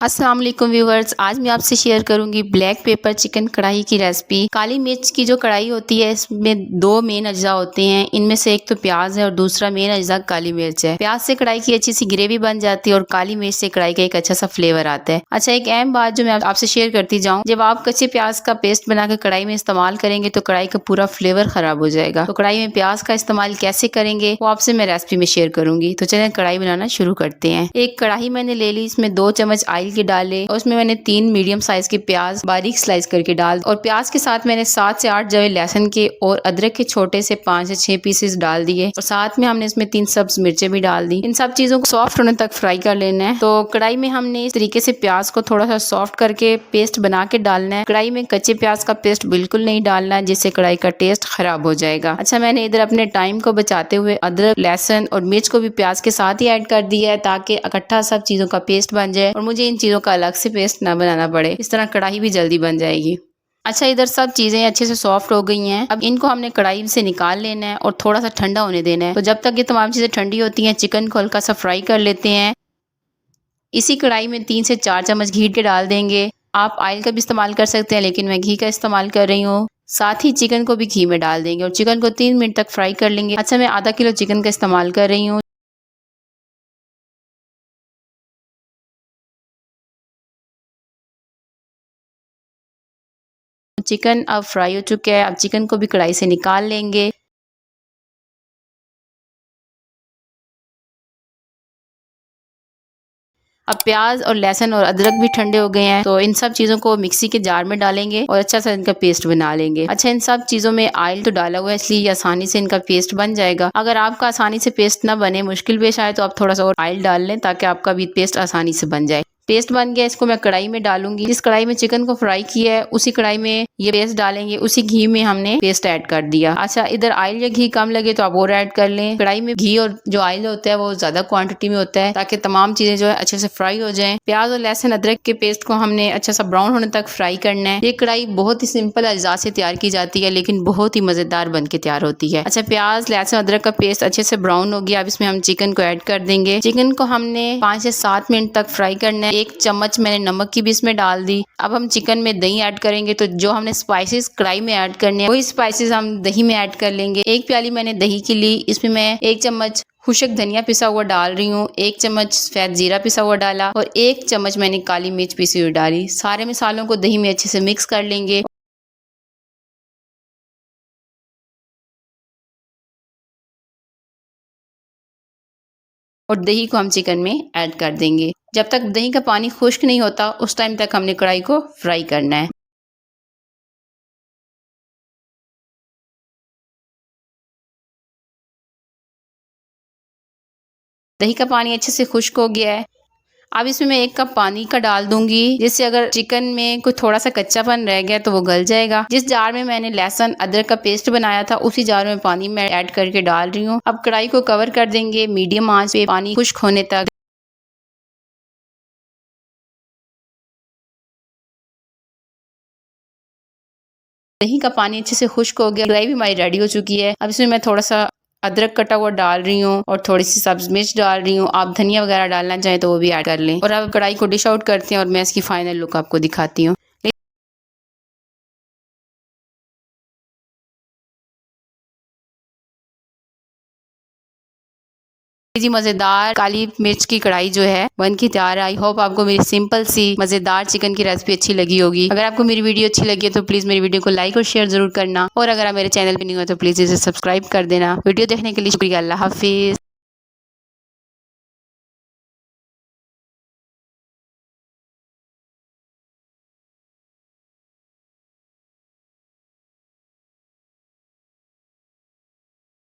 अस्सलाम वालेकुम व्यूवर्स, आज मैं आपसे शेयर करूंगी ब्लैक पेपर चिकन कढ़ाई की रेसिपी। काली मिर्च की जो कढ़ाई होती है इसमें दो मेन अज्जा होते हैं। इनमें से एक तो प्याज है और दूसरा मेन अज्जा काली मिर्च है। प्याज से कढ़ाई की अच्छी सी ग्रेवी बन जाती है और काली मिर्च से कढ़ाई का एक अच्छा सा फ्लेवर आता है। अच्छा, एक अहम बात जो मैं आपसे शेयर करती जाऊँ, जब आप कच्चे प्याज का पेस्ट बनाकर कढ़ाई में इस्तेमाल करेंगे तो कढ़ाई का पूरा फ्लेवर खराब हो जाएगा। तो कढ़ाई में प्याज का इस्तेमाल कैसे करेंगे वो आपसे मैं रेसिपी में शेयर करूंगी। तो चलें कढ़ाई बनाना शुरू करते हैं। एक कढ़ाई मैंने ले ली, इसमें 2 चम्मच ऑयल के डाले और उसमें मैंने 3 मीडियम साइज के प्याज बारीक स्लाइस करके डाल और प्याज के साथ मैंने 7 से 8 जवे लहसुन के और अदरक के छोटे से 5 से 6 पीसेस डाल दिए और साथ में हमने इसमें 3 सब्ज मिर्चें भी डाल दी। इन सब चीजों को सॉफ्ट होने तक फ्राई कर लेना है। तो कढ़ाई में हमने इस तरीके से प्याज को थोड़ा सा सॉफ्ट करके पेस्ट बना के डालना है। कढ़ाई में कच्चे प्याज का पेस्ट बिल्कुल नहीं डालना है, जिससे कढ़ाई का टेस्ट खराब हो जाएगा। अच्छा, मैंने इधर अपने टाइम को बचाते हुए अदरक लहसुन और मिर्च को भी प्याज के साथ ही ऐड कर दिया है ताकि इकट्ठा सब चीजों का पेस्ट बन जाए और मुझे इन चीजों का अलग से पेस्ट ना बनाना पड़े। इस तरह कढ़ाई भी जल्दी बन जाएगी। अच्छा, इधर सब चीजें अच्छे से सॉफ्ट हो गई हैं। अब इनको हमने कढ़ाई से निकाल लेना है और थोड़ा सा ठंडा होने देना है। तो जब तक ये तमाम चीजें ठंडी होती हैं, चिकन को हल्का सा फ्राई कर लेते हैं। इसी कढ़ाई में 3 से 4 चम्मच घी के डाल देंगे। आप ऑयल का भी इस्तेमाल कर सकते हैं, लेकिन मैं घी का इस्तेमाल कर रही हूँ। साथ ही चिकन को भी घी में डाल देंगे और चिकन को 3 मिनट तक फ्राई कर लेंगे। अच्छा, मैं आधा किलो चिकन का इस्तेमाल कर रही हूँ। चिकन अब फ्राई हो चुका है। अब चिकन को भी कढ़ाई से निकाल लेंगे। अब प्याज और लहसुन और अदरक भी ठंडे हो गए हैं, तो इन सब चीजों को मिक्सी के जार में डालेंगे और अच्छा सा इनका पेस्ट बना लेंगे। अच्छा, इन सब चीजों में ऑयल तो डाला हुआ है, इसलिए आसानी से इनका पेस्ट बन जाएगा। अगर आपका आसानी से पेस्ट ना बने, मुश्किल पेश आए, तो आप थोड़ा सा और ऑयल डाल लें ताकि आपका भी पेस्ट आसानी से बन जाए। पेस्ट बन गया, इसको मैं कढ़ाई में डालूंगी। जिस कढ़ाई में चिकन को फ्राई किया है उसी कढ़ाई में ये पेस्ट डालेंगे। उसी घी में हमने पेस्ट ऐड कर दिया। अच्छा, इधर ऑयल या घी कम लगे तो आप और ऐड कर लें। कढ़ाई में घी और जो ऑयल होता है वो ज्यादा क्वांटिटी में होता है ताकि तमाम चीजें जो है अच्छे से फ्राई हो जाएं। प्याज और लहसुन अदरक के पेस्ट को हमने अच्छा सा ब्राउन होने तक फ्राई करना है। ये कढ़ाई बहुत ही सिंपल अज्जा से तैयार की जाती है, लेकिन बहुत ही मजेदार बन के तैयार होती है। अच्छा, प्याज लहसुन अदरक का पेस्ट अच्छे से ब्राउन हो गया। अब इसमें हम चिकन को ऐड कर देंगे। चिकन को हमने 5 से 7 मिनट तक फ्राई करना है। 1 चम्मच मैंने नमक की भी इसमें डाल दी। अब हम चिकन में दही ऐड करेंगे, तो जो हमने स्पाइसेस कढ़ाई में ऐड करने हैं वही स्पाइसेस हम दही में ऐड कर लेंगे। 1 प्याली मैंने दही की ली, इसमें मैं 1 चम्मच खुशक धनिया पिसा हुआ डाल रही हूँ, 1 चम्मच सफेद जीरा पिसा हुआ डाला और 1 चम्मच मैंने काली मिर्च पिसी हुई डाली। सारे मसालों को दही में अच्छे से मिक्स कर लेंगे। और दही को हम चिकन में ऐड कर देंगे। जब तक दही का पानी खुश्क नहीं होता उस टाइम तक हमने कढ़ाई को फ्राई करना है। दही का पानी अच्छे से खुश्क हो गया है। अब इसमें मैं 1 कप पानी का डाल दूंगी, जिससे अगर चिकन में कोई थोड़ा सा कच्चापन रह गया तो वो गल जाएगा। जिस जार में मैंने लहसुन अदरक का पेस्ट बनाया था उसी जार में पानी मैं ऐड करके डाल रही हूँ। अब कढ़ाई को कवर कर देंगे मीडियम आंच पे पानी खुश्क होने तक। दही का पानी अच्छे से खुश्क हो गया, कढ़ाई भी हमारी रेडी हो चुकी है। अब इसमें मैं थोड़ा सा अदरक कटा हुआ डाल रही हूँ और थोड़ी सी सब्ज मिर्च डाल रही हूँ। आप धनिया वगैरह डालना चाहें तो वो भी ऐड कर लें। और अब कढ़ाई को डिश आउट करते हैं और मैं इसकी फाइनल लुक आपको दिखाती हूँ। जी, मजेदार काली मिर्च की कढ़ाई जो है बन के तैयार है। आई होप आपको मेरी सिंपल सी मजेदार चिकन की रेसिपी अच्छी लगी होगी। अगर आपको मेरी वीडियो अच्छी लगी है तो प्लीज मेरी वीडियो को लाइक और शेयर जरूर करना। और अगर आप मेरे चैनल पे नहीं हो तो प्लीज इसे सब्सक्राइब कर देना। वीडियो देखने के लिए शुक्रिया। अल्लाह हाफिज।